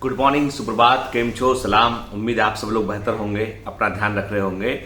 Good morning, सुप्रभात, केम छो, सलाम। उम्मीद है आप सब लोग बेहतर होंगे, अपना ध्यान रख रहे होंगे।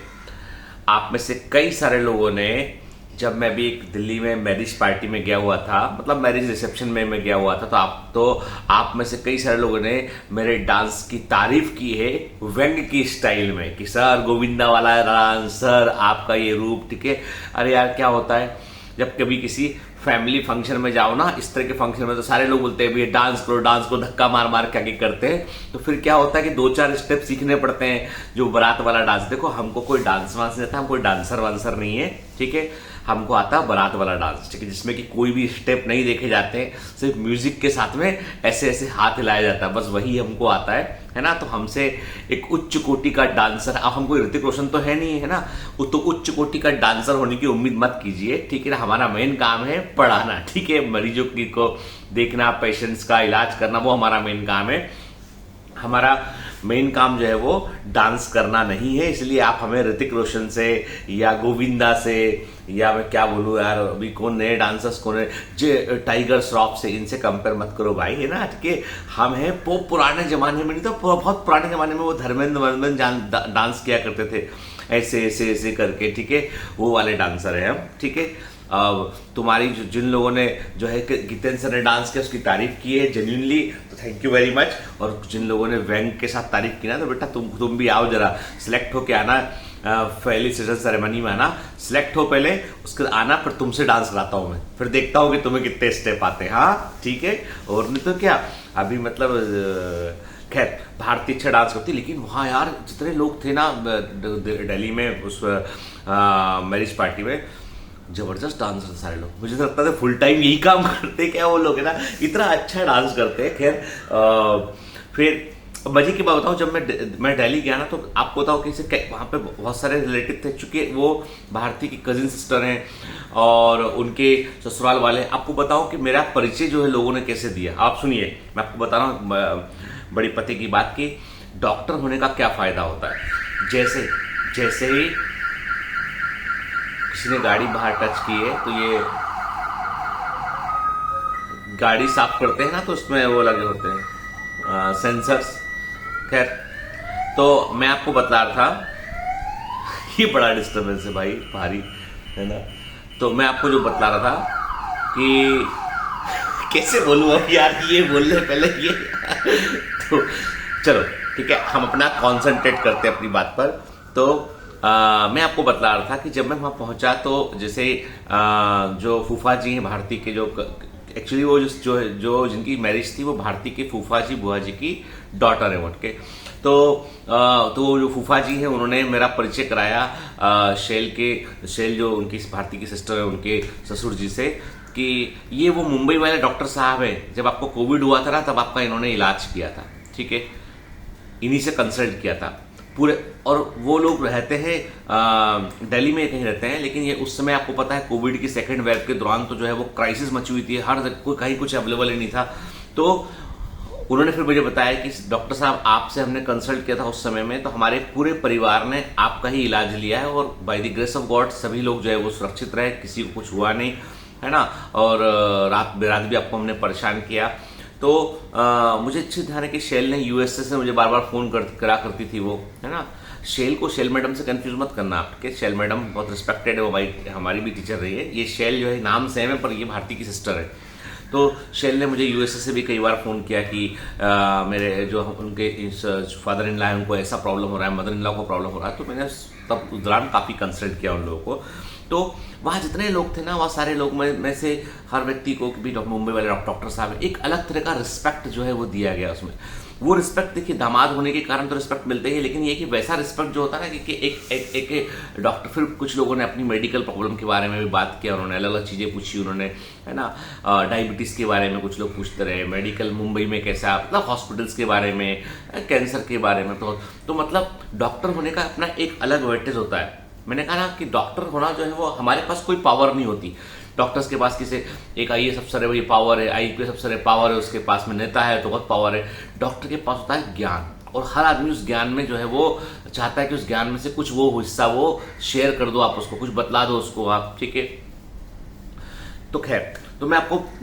आप में से कई सारे लोगों ने, जब मैं भी एक दिल्ली में मैरिज पार्टी में गया हुआ था, मतलब मैरिज रिसेप्शन में मैं गया हुआ था, तो आप में से कई सारे लोगों ने मेरे डांस की तारीफ की है व्यंग की स्टाइल में कि सर गोविंदा वाला डांस, सर आपका ये रूप, ठीक है। अरे यार, क्या होता है जब कभी किसी फैमिली फंक्शन में जाओ ना, इस तरह के फंक्शन में, तो सारे लोग बोलते हैं भैया डांस करो, धक्का मार मार के आगे करते हैं। तो फिर क्या होता है कि 2-4 स्टेप सीखने पड़ते हैं, जो बारात वाला डांस। देखो, हमको कोई डांस वांस नहीं आता, हम कोई डांसर वांसर नहीं है, ठीक है। हमको आता है बारात वाला डांस, ठीक है, जिसमें कि कोई भी स्टेप नहीं देखे जाते हैं, सिर्फ म्यूजिक के साथ में ऐसे ऐसे हाथ हिलाया जाता है, बस वही हमको आता है ना। तो हमसे एक उच्च कोटि का डांसर, अब हम कोई ऋतिक रोशन तो है नहीं, है ना, वो तो उच्च कोटि का डांसर होने की उम्मीद मत कीजिए, ठीक है ना। हमारा मेन काम है पढ़ाना, ठीक है, मरीजों की को देखना, पेशेंट्स का इलाज करना, वो हमारा मेन काम है। हमारा मेन काम जो है वो डांस करना नहीं है। इसलिए आप हमें ऋतिक रोशन से या गोविंदा से, या मैं क्या बोलूं यार, अभी कौन नए डांसर्स कौन है, जे टाइगर श्रॉफ से, इनसे कंपेयर मत करो भाई, है ना, ठीक है। हम हैं पुराने जमाने में, नहीं तो बहुत पुराने जमाने में वो धर्मेंद्र डांस किया करते थे, ऐसे ऐसे ऐसे करके, ठीक है, वो वाले डांसर हैं हम, ठीक है। अब तुम्हारी जिन लोगों ने जो है गीतेंद्र सर ने डांस किया, उसकी तारीफ की है जेन्युइनली, तो थैंक यू वेरी मच। और जिन लोगों ने व्यंग के साथ तारीफ की ना, तो बेटा तुम भी आओ, जरा सिलेक्ट होके आना, फेलिसिटेशन सेरेमनी में आना, सिलेक्ट हो पहले, उसके आना, फिर तुमसे डांस कराता हूं मैं, फिर देखता हूं कि तुम्हें कितने स्टेप आते हैं, हाँ ठीक है। और नहीं तो क्या, अभी मतलब खैर भारती अच्छा डांस करती, लेकिन वहां यार जितने लोग थे ना दिल्ली में उस मैरिज पार्टी में, जबरदस्त डांसर सारे लोग, मुझे तो लगता था फुल टाइम यही काम करते क्या वो लोग, है ना, इतना अच्छा डांस करते हैं। खैर फिर मजे की बात बताऊं, जब मैं दिल्ली गया ना, तो आपको बताओ कि वहां पे बहुत सारे रिलेटिव थे, चूंकि वो भारती की कजिन सिस्टर हैं और उनके ससुराल वाले। आपको बताओ कि मेरा परिचय जो है लोगों ने कैसे दिया, आप सुनिए, मैं आपको बता रहा हूँ बड़ी पते की बात की डॉक्टर होने का क्या फायदा होता है। जैसे ही किसी ने गाड़ी बाहर टच की है, तो ये गाड़ी साफ करते हैं ना, तो उसमें वो लगे होते हैं सेंसर्स। खैर, तो मैं आपको बता रहा था, ये बड़ा डिस्टर्बेंस है भाई, भारी, है ना। तो मैं आपको जो बता रहा था कि कैसे बोलूं अब यार, ये बोलने पहले ये तो चलो ठीक है, हम अपना कॉन्सेंट्रेट करते हैं अपनी बात पर। तो मैं आपको बता रहा था कि जब मैं वहां पहुंचा, तो जैसे जो फूफा जी हैं भारती के, जो एक्चुअली वो जो जिनकी मैरिज थी, वो भारती के फूफा जी बुआ जी की डॉटर है उनके। तो जो फूफा जी हैं, उन्होंने मेरा परिचय कराया शेल जो उनकी भारती की सिस्टर है, उनके ससुर जी से, कि ये वो मुंबई वाले डॉक्टर साहब हैं, जब आपको कोविड हुआ था ना, तब आपका इन्होंने इलाज किया था, ठीक है, इन्हीं से कंसल्ट किया था पूरे। और वो लोग रहते हैं दिल्ली में कहीं रहते हैं, लेकिन ये उस समय आपको पता है कोविड की सेकेंड वेव के दौरान तो जो है वो क्राइसिस मची हुई थी, हर कहीं कुछ अवेलेबल ही नहीं था। तो उन्होंने फिर मुझे बताया कि डॉक्टर साहब, आपसे हमने कंसल्ट किया था उस समय में, तो हमारे पूरे परिवार ने आपका ही इलाज लिया है, और by the grace of God सभी लोग जो है वो सुरक्षित रहे, किसी को कुछ हुआ नहीं, है ना। और रात भी आपको हमने परेशान किया। तो मुझे अच्छे ध्यान है कि शेल ने यूएसए से मुझे बार बार फोन करा करती थी वो, है ना। शेल को शेल मैडम से कंफ्यूज मत करना आपके, शेल मैडम बहुत रिस्पेक्टेड है, वो भाई हमारी भी टीचर रही है। ये शेल जो है नाम सेम है, पर ये भारती की सिस्टर है। तो शेल ने मुझे यूएसए से भी कई बार फोन किया कि मेरे जो उनके फादर इन लॉ है, उनको ऐसा प्रॉब्लम हो रहा है, मदर इन लॉ को प्रॉब्लम हो रहा है। तो मैंने तब उस दौरान काफी कंसल्ट किया उन लोगों को। तो वहां जितने लोग थे ना, वहां सारे लोग में से हर व्यक्ति को भी मुंबई वाले डॉक्टर साहब, एक अलग तरह का रिस्पेक्ट जो है वो दिया गया उसमें। वो रिस्पेक्ट देखिए, दामाद होने के कारण तो रिस्पेक्ट मिलते ही, लेकिन ये कि वैसा रिस्पेक्ट जो होता है ना कि एक डॉक्टर, फिर कुछ लोगों ने अपनी मेडिकल प्रॉब्लम के बारे में भी बात किया, उन्होंने अलग अलग चीजें पूछी उन्होंने, है ना। डायबिटीज के बारे में कुछ लोग पूछते रहे, मेडिकल मुंबई में कैसा, मतलब हॉस्पिटल्स के बारे में, कैंसर के बारे में। तो मतलब डॉक्टर होने का अपना एक अलग वेटेज होता है। मैंने कहा ना कि डॉक्टर होना जो है वो, हमारे पास कोई पावर नहीं होती। डॉक्टर्स के पास किसी एक आईएएस अफसर है, वो ये पावर है, आईपीएस अफसर है, पावर है, उसके पास में नेता है तो बहुत पावर है। डॉक्टर के पास होता है ज्ञान, और हर आदमी उस ज्ञान में जो है वो चाहता है कि उस ज्ञान में से कुछ वो हिस्सा वो शेयर कर दो, आप उसको कुछ बतला दो उसको आप, ठीक है। तो खैर, तो मैं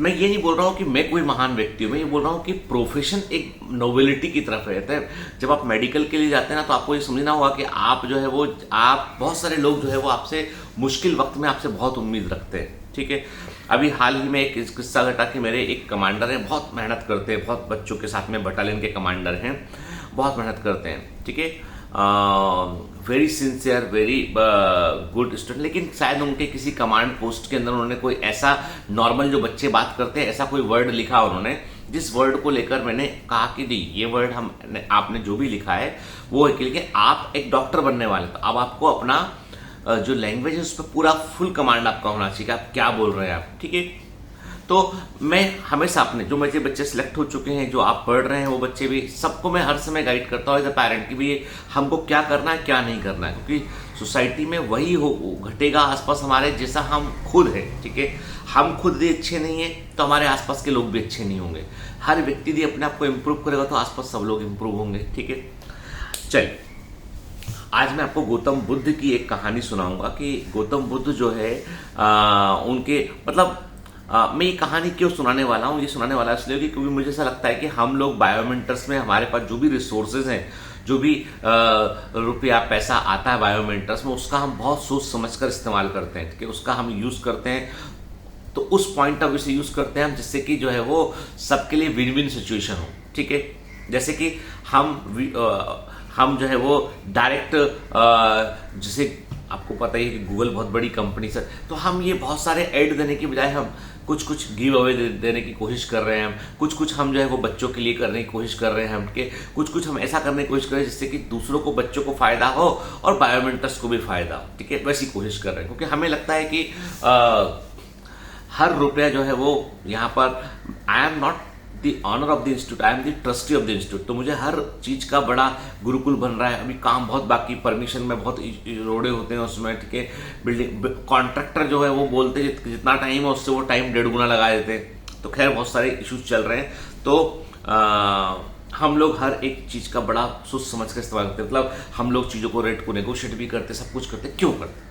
ये नहीं बोल रहा हूँ कि मैं कोई महान व्यक्ति हूँ, मैं ये बोल रहा हूँ कि प्रोफेशन एक नोबिलिटी की तरफ रहता है। जब आप मेडिकल के लिए जाते हैं ना, तो आपको ये समझना होगा कि आप जो है वो, आप बहुत सारे लोग जो है वो आपसे मुश्किल वक्त में आपसे बहुत उम्मीद रखते हैं, ठीक है। अभी हाल ही में एक किस्सा घटा कि मेरे एक कमांडर हैं, बहुत मेहनत करते हैं, बहुत बच्चों के साथ में बटालियन के कमांडर हैं, बहुत मेहनत करते हैं, ठीक है, very sincere, very good student. लेकिन शायद उनके किसी कमांड पोस्ट के अंदर उन्होंने कोई ऐसा, नॉर्मल जो बच्चे बात करते हैं, ऐसा कोई वर्ड लिखा उन्होंने, जिस वर्ड को लेकर मैंने कहा कि नहीं, ये वर्ड आपने जो भी लिखा है वो है कि आप एक डॉक्टर बनने वाले, तो अब आपको अपना जो लैंग्वेज है उस पर पूरा फुल कमांड आपका होना चाहिए, आप क्या बोल रहे हैं आप, ठीक है। तो मैं हमेशा अपने जो मेरे बच्चे सिलेक्ट हो चुके हैं, जो आप पढ़ रहे हैं वो बच्चे भी, सबको मैं हर समय गाइड करता हूँ एज अ पेरेंट की भी हमको क्या करना है क्या नहीं करना है, क्योंकि सोसाइटी में वही हो घटेगा आसपास हमारे जैसा हम खुद है, ठीक है। हम खुद भी अच्छे नहीं है तो हमारे आसपास के लोग भी अच्छे नहीं होंगे। हर व्यक्ति यदि अपने आप को इम्प्रूव करेगा तो आसपास सब लोग इम्प्रूव होंगे, ठीक है। चलिए, आज मैं आपको गौतम बुद्ध की एक कहानी सुनाऊंगा कि गौतम बुद्ध जो है उनके मतलब मैं ये कहानी क्यों सुनाने वाला हूँ, ये सुनाने वाला इसलिए क्योंकि मुझे ऐसा लगता है कि हम लोग बायोमेंटर्स में हमारे पास जो भी रिसोर्सेज हैं, जो भी रुपया पैसा आता है बायोमेंटर्स में, उसका हम बहुत सोच समझ कर इस्तेमाल करते हैं, कि उसका हम यूज करते हैं, तो उस पॉइंट ऑफ व्यू से यूज करते हैं हम, जिससे कि जो है वो सबके लिए विन विन सिचुएशन हो, ठीक है। जैसे कि हम जो है वो डायरेक्ट, जैसे आपको पता ही है कि गूगल बहुत बड़ी कंपनी है, तो हम ये बहुत सारे ऐड देने की बजाय हम कुछ गिव अवे देने की कोशिश कर रहे हैं, हम कुछ हम जो है वो बच्चों के लिए करने की कोशिश कर रहे हैं, हम के कुछ हम ऐसा करने की कोशिश कर रहे हैं जिससे कि दूसरों को, बच्चों को फायदा हो और बायोमेंटर्स को भी फायदा हो, ठीक है। वैसी कोशिश कर रहे हैं, क्योंकि हमें लगता है कि हर रुपया जो है वो यहाँ पर, I am not the owner of the institute, I am the trustee of the institute, तो मुझे हर चीज का बड़ा गुरुकुल बन रहा है, अभी काम बहुत बाकी, परमिशन में बहुत रोड़े होते हैं उसमें, ठीक है। बिल्डिंग कॉन्ट्रैक्टर जो है वो बोलते हैं जितना टाइम है उससे वो टाइम 1.5 गुना लगा देते हैं, तो खैर बहुत सारे इश्यूज चल रहे हैं। तो हम लोग हर एक चीज का बड़ा सोच समझ कर इस्तेमाल करते हैं, मतलब हम लोग चीजों को रेट को नेगोशिएट भी करते, सब कुछ करते, क्यों करते।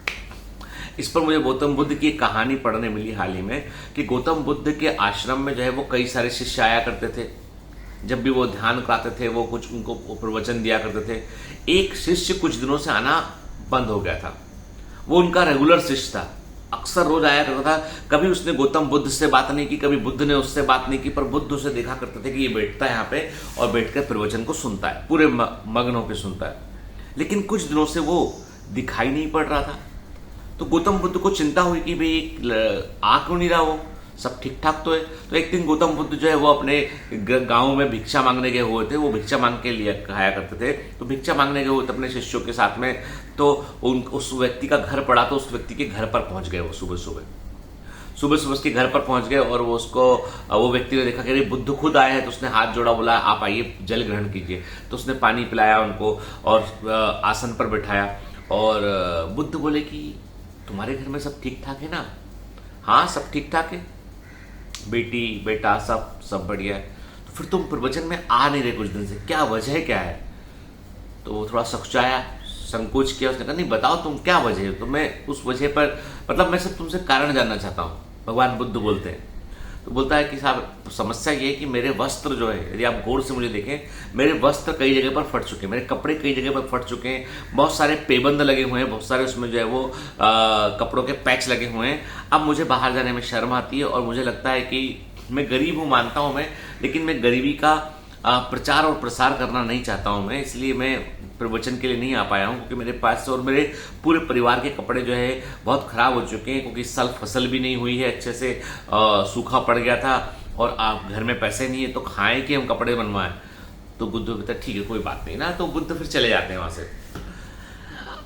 इस पर मुझे गौतम बुद्ध की एक कहानी पढ़ने मिली हाल ही में, कि गौतम बुद्ध के आश्रम में जो है वो कई सारे शिष्य आया करते थे, जब भी वो ध्यान कराते थे, वो कुछ उनको प्रवचन दिया करते थे। एक शिष्य कुछ दिनों से आना बंद हो गया था, वो उनका रेगुलर शिष्य था, अक्सर रोज आया करता था। कभी उसने गौतम बुद्ध से बात नहीं की, कभी बुद्ध ने उससे बात नहीं की, पर बुद्ध उसे देखा करते थे कि ये बैठता है यहाँ पे और बैठकर प्रवचन को सुनता है, पूरे मग्न होकर सुनता है। लेकिन कुछ दिनों से वो दिखाई नहीं पड़ रहा था, तो गौतम बुद्ध को चिंता हुई कि भाई आ क्यों नहीं रहा, वो सब ठीक ठाक तो है। तो एक दिन गौतम बुद्ध जो है वो अपने गांव में भिक्षा मांगने गए हुए थे, वो भिक्षा मांग के लिए खाया करते थे, तो भिक्षा मांगने गए हुए थे अपने शिष्यों के साथ में, तो उस व्यक्ति का घर पड़ा, तो उस व्यक्ति के घर पर पहुंच गए वो सुबह सुबह उसके घर पर पहुंच गए, और वो व्यक्ति ने देखा कि बुद्ध खुद आए हैं, तो उसने हाथ जोड़ा, बोला आप आइए जल ग्रहण कीजिए। तो उसने पानी पिलाया उनको और आसन पर बैठाया, और बुद्ध बोले कि तुम्हारे घर में सब ठीक ठाक है ना? हाँ सब ठीक ठाक है, बेटी बेटा सब बढ़िया है। तो फिर तुम प्रवचन में आ नहीं रहे कुछ दिन से, क्या वजह क्या है? तो वो थोड़ा सकुचाया, संकोच किया, उसने कहा नहीं बताओ तुम क्या वजह है। तो मैं उस वजह पर, मतलब मैं सब तुमसे कारण जानना चाहता हूँ, भगवान बुद्ध बोलते हैं। तो बोलता है कि साहब समस्या ये है कि मेरे वस्त्र जो है, यदि आप गौर से मुझे देखें, मेरे वस्त्र कई जगह पर फट चुके हैं, मेरे कपड़े कई जगह पर फट चुके हैं, बहुत सारे पेबंद लगे हुए हैं, बहुत सारे उसमें जो है वो कपड़ों के पैच लगे हुए हैं। अब मुझे बाहर जाने में शर्म आती है, और मुझे लगता है कि मैं गरीब हूँ, मानता हूँ मैं, लेकिन मैं गरीबी का प्रचार और प्रसार करना नहीं चाहता हूँ मैं, इसलिए मैं प्रवचन के लिए नहीं आ पाया हूँ, क्योंकि मेरे पास और मेरे पूरे परिवार के कपड़े जो है बहुत खराब हो चुके हैं, क्योंकि इस साल फसल भी नहीं हुई है अच्छे से, सूखा पड़ गया था, और आप घर में पैसे नहीं है, तो खाएं कि हम कपड़े बनवाएं। तो बुद्ध कहता ठीक है कोई बात नहीं ना, तो बुद्ध फिर चले जाते हैं वहां से।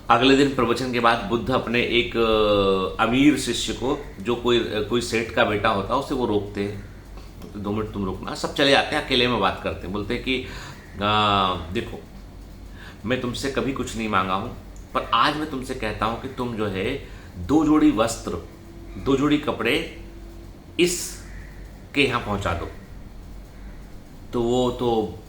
अगले दिन प्रवचन के बाद बुद्ध अपने एक अमीर शिष्य को, जो कोई सेठ का बेटा होता है, उसे वो रोकते हैं, 2 मिनट तुम रुकना। सब चले जाते हैं, अकेले में बात करते हैं, बोलते हैं कि देखो मैं तुमसे कभी कुछ नहीं मांगा हूं, पर आज मैं तुमसे कहता हूं कि तुम जो है 2 जोड़ी वस्त्र, 2 जोड़ी कपड़े इस के यहां पहुंचा दो। तो वो तो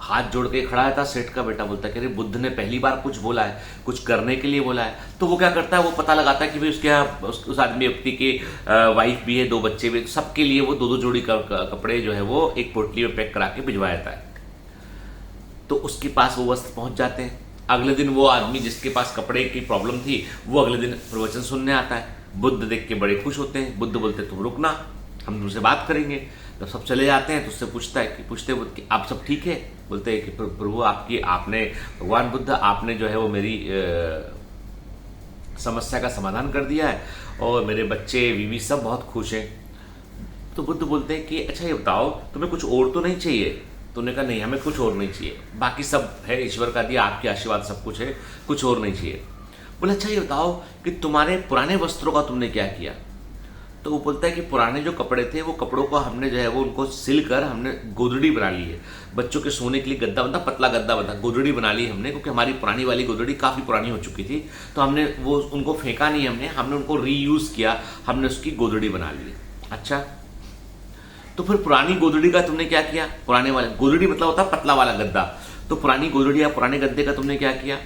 हाथ जोड़ के खड़ा था। सेठ का बेटा बोलता है कि अरे बुद्ध ने पहली बार कुछ बोला है, कुछ करने के लिए बोला है। तो वो क्या करता है, वो पता लगाता है कि भाई उसके यहाँ उस आदमी व्यक्ति की वाइफ भी है, 2 बच्चे भी, सबके लिए वो 2-2 जोड़ी कपड़े जो है वो एक पोटली में पैक करा के भिजवा देता है। तो उसके पास वो वस्त्र पहुंच जाते हैं। अगले दिन वो आदमी जिसके पास कपड़े की प्रॉब्लम थी वो अगले दिन प्रवचन सुनने आता है। बुद्ध देख के बड़े खुश होते हैं। बुद्ध बोलते तुम रुकना, हम तुमसे बात करेंगे। तो सब चले जाते हैं तो उससे पूछते बुद्ध कि आप सब ठीक है? बोलते हैं कि प्रभु आपने भगवान बुद्ध आपने जो है वो मेरी समस्या का समाधान कर दिया है और मेरे बच्चे बीवी सब बहुत खुश हैं। तो बुद्ध बोलते हैं कि अच्छा ये बताओ तुम्हें कुछ और तो नहीं चाहिए? तो उन्होंने कहा नहीं, हमें कुछ और नहीं चाहिए, बाकी सब है ईश्वर का दिया, आपके आशीर्वाद सब कुछ है, कुछ और नहीं चाहिए। बोले अच्छा ये बताओ कि तुम्हारे पुराने वस्त्रों का तुमने क्या किया? तो वो बोलता है कि पुराने जो कपड़े थे वो कपड़ों को हमने जो है वो उनको सिलकर हमने गोदड़ी बना ली है। बच्चों के सोने के लिए गद्दा बनता, पतला गद्दा बनता, गोदड़ी बना ली हमने, क्योंकि हमारी पुरानी वाली गोदड़ी काफ़ी पुरानी हो चुकी थी। तो हमने वो उनको फेंका नहीं, हमने उनको रीयूज़ किया, हमने उसकी गोदड़ी बना ली। अच्छा, तो फिर पुरानी गोदड़ी का तुमने क्या किया? पुराने वाले गोदड़ी मतलब होता है पतला वाला गद्दा। तो पुरानी गोदड़ी या पुराने गद्दे का तुमने क्या किया?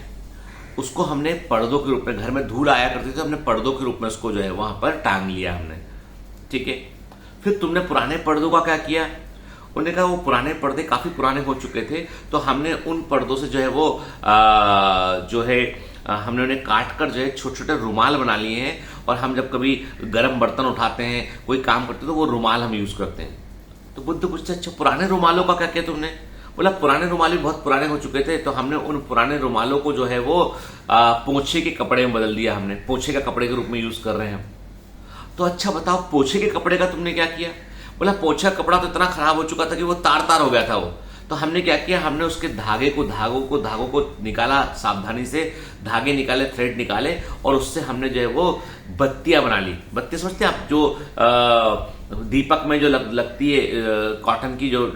उसको हमने पर्दों के रूप में, घर में धूल आया करती थी, हमने पर्दों के रूप में उसको जो है वहां पर टांग लिया हमने। ठीक है, फिर तुमने पुराने पर्दों का क्या किया? उन्होंने कहा वो पुराने पर्दे काफी पुराने हो चुके थे, तो हमने उन पर्दों से जो है वो हमने उन्हें काट कर जो है छोटे छोटे रुमाल बना लिए हैं, और हम जब कभी गर्म बर्तन उठाते हैं, कोई काम करते हैं, तो वो रुमाल हम यूज करते हैं। तो बुद्ध पूछते अच्छा पुराने रुमालों का क्या किया तुमने? बोला पुराने रुमाल भी बहुत पुराने हो चुके थे, तो हमने उन पुराने रुमालों को जो है वो पोछे के कपड़े में बदल दिया, हमने पोछे का कपड़े के रूप में यूज कर रहे हैं। तो अच्छा बताओ पोछे के कपड़े का तुमने क्या किया? बोला पोछा कपड़ा तो इतना खराब हो चुका था कि वो तार तार हो गया था वो। तो हमने क्या किया, हमने उसके धागों को निकाला, सावधानी से धागे निकाले, थ्रेड निकाले, और उससे हमने जो है वो बत्तियां बना ली। बत्ती समझते हैं आप, जो दीपक में जो लगती है कॉटन की जो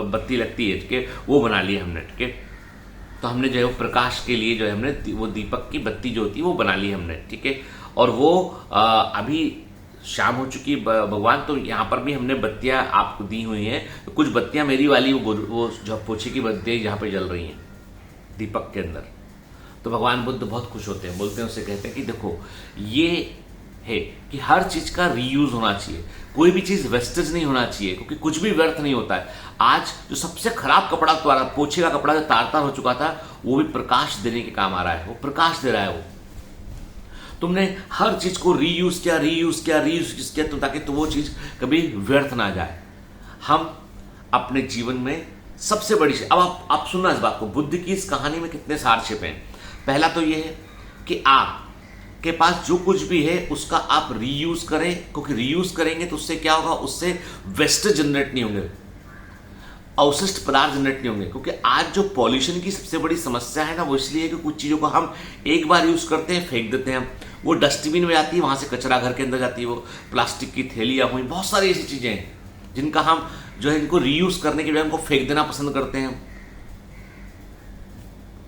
बत्ती लगती है, ठीक है, वो बना ली हमने। ठीक है, तो हमने जो है वो प्रकाश के लिए जो है हमने वो दीपक की बत्ती जो होती है वो बना ली हमने। ठीक है, और वो अभी शाम हो चुकी भगवान, तो यहाँ पर भी हमने बत्तियां आपको दी हुई हैं। तो कुछ बत्तियां मेरी वाली वो जो पोछे की बत्तियां यहाँ पे जल रही हैं दीपक के अंदर। तो भगवान बुद्ध बहुत खुश होते हैं, बोलते हैं, उससे कहते हैं कि देखो ये है कि हर चीज का रीयूज होना चाहिए, कोई भी चीज वेस्टेज नहीं होना चाहिए, क्योंकि कुछ भी व्यर्थ नहीं होता है। आज जो सबसे खराब कपड़ा तुम्हारा पोछे का कपड़ा जो तार तार हो चुका था, वो भी प्रकाश देने के काम आ रहा है, वो प्रकाश दे रहा है। वो तुमने हर चीज को रीयूज किया तो ताकि वो चीज कभी व्यर्थ ना जाए। हम अपने जीवन में सबसे बड़ी चीज, अब आप सुनना इस बात को, बुद्ध की इस कहानी में कितने सार छिपे हैं। पहला तो ये है कि आप के पास जो कुछ भी है उसका आप रीयूज करें, क्योंकि रीयूज करेंगे तो उससे क्या होगा, उससे वेस्टेज जनरेट नहीं होंगे, अवशिष्ट पदार्थ जनरेट नहीं होंगे। क्योंकि आज जो पॉल्यूशन की सबसे बड़ी समस्या है ना, वो इसलिए कि कुछ चीजों को हम एक बार यूज करते हैं, फेंक देते हैं, वो डस्टबिन में जाती है, वहां से कचरा घर के अंदर जाती है, वो प्लास्टिक की थैलियां हुई, बहुत सारी ऐसी चीजें हैं जिनका हम जो है इनको रीयूज करने के बजाय उनको फेंक देना पसंद करते हैं।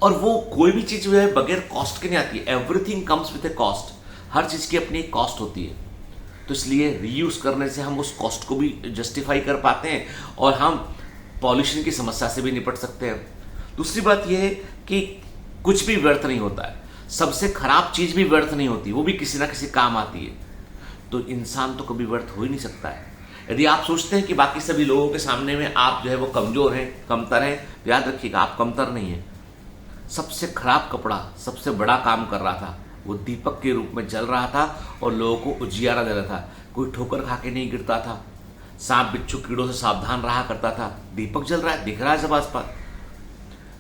और वो कोई भी चीज जो है बगैर कॉस्ट के नहीं आती है, everything comes with a cost, हर चीज की अपनी एक कॉस्ट होती है। तो इसलिए रीयूज करने से हम उस कॉस्ट को भी जस्टिफाई कर पाते हैं और हम पॉल्यूशन की समस्या से भी निपट सकते हैं। दूसरी बात यह है कि कुछ भी व्यर्थ नहीं होता है, सबसे खराब चीज भी व्यर्थ नहीं होती, वो भी किसी ना किसी काम आती है। तो इंसान तो कभी व्यर्थ हो ही नहीं सकता है। यदि आप सोचते हैं कि बाकी सभी लोगों के सामने में आप जो है वो कमजोर हैं, कमतर हैं, तो याद रखिएगा आप कमतर नहीं है। सबसे खराब कपड़ा सबसे बड़ा काम कर रहा था, वो दीपक के रूप में जल रहा था और लोगों को उजियारा दे रहा था। कोई ठोकर खा के नहीं गिरता था, सांप बिच्छू कीड़ों से सावधान रहा करता था, दीपक जल रहा है, दिख रहा है सब आसपास।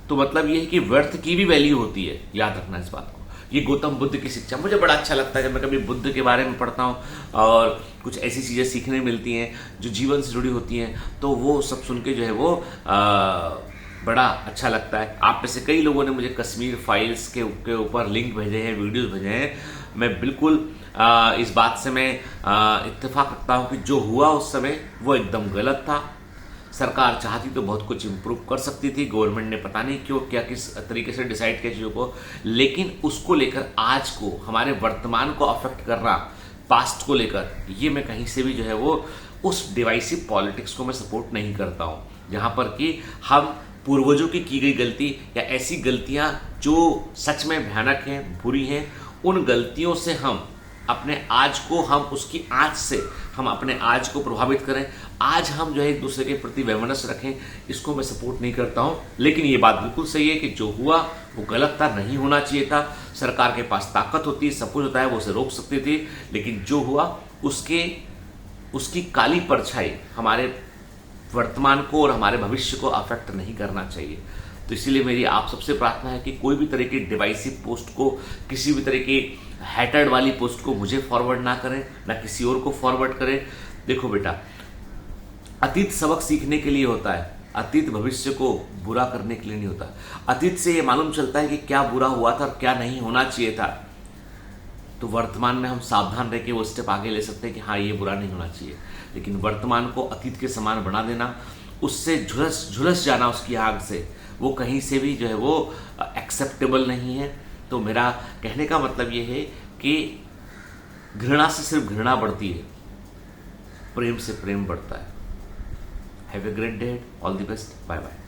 तो मतलब ये है कि व्यर्थ की भी वैल्यू होती है, याद रखना इस बात को। ये गौतम बुद्ध की शिक्षा मुझे बड़ा अच्छा लगता है जब मैं कभी बुद्ध के बारे में पढ़ता हूँ और कुछ ऐसी चीज़ें सीखने मिलती हैं जो जीवन से जुड़ी होती हैं, तो वो सब सुन के जो है वो बड़ा अच्छा लगता है। आप में से कई लोगों ने मुझे कश्मीर फाइल्स के ऊपर लिंक भेजे हैं, वीडियोस भेजे हैं। मैं बिल्कुल इस बात से मैं इत्तेफाक रखता हूँ कि जो हुआ उस समय वो एकदम गलत था। सरकार चाहती तो बहुत कुछ इम्प्रूव कर सकती थी, गवर्नमेंट ने पता नहीं क्यों क्या किस तरीके से डिसाइड किया चीज़ों को, लेकिन उसको लेकर आज को हमारे वर्तमान को अफेक्ट कर रहा, पास्ट को लेकर, ये मैं कहीं से भी जो है वो उस डिवाइसिव पॉलिटिक्स को मैं सपोर्ट नहीं करता हूँ, जहाँ पर कि हम पूर्वजों की गई गलती या ऐसी गलतियां जो सच में भयानक हैं, बुरी हैं, उन गलतियों से हम अपने आज को, हम उसकी आँच से हम अपने आज को प्रभावित करें, आज हम जो है एक दूसरे के प्रति वैमनस्य रखें, इसको मैं सपोर्ट नहीं करता हूं। लेकिन ये बात बिल्कुल सही है कि जो हुआ वो गलत था, नहीं होना चाहिए था। सरकार के पास ताकत होती है, सब कुछ होता है, वो उसे रोक सकती थी, लेकिन जो हुआ उसकी काली परछाई हमारे वर्तमान को और हमारे भविष्य को अफेक्ट नहीं करना चाहिए। तो इसीलिए मेरी आप सबसे प्रार्थना है कि कोई भी तरह की डिवाइसिव पोस्ट को, किसी भी तरह की हैटर्ड वाली पोस्ट को मुझे फॉरवर्ड ना करें, ना किसी और को फॉरवर्ड करें। देखो बेटा, अतीत सबक सीखने के लिए होता है, अतीत भविष्य को बुरा करने के लिए नहीं होता। अतीत से ये मालूम चलता है कि क्या बुरा हुआ था और क्या नहीं होना चाहिए था, तो वर्तमान में हम सावधान रह के वो स्टेप आगे ले सकते हैं कि हाँ ये बुरा नहीं होना चाहिए। लेकिन वर्तमान को अतीत के समान बना देना, उससे झुलस जाना उसकी आग से, वो कहीं से भी जो है वो एक्सेप्टेबल नहीं है। तो मेरा कहने का मतलब ये है कि घृणा से सिर्फ घृणा बढ़ती है, प्रेम से प्रेम बढ़ता है। Have a great day, all the best, bye bye.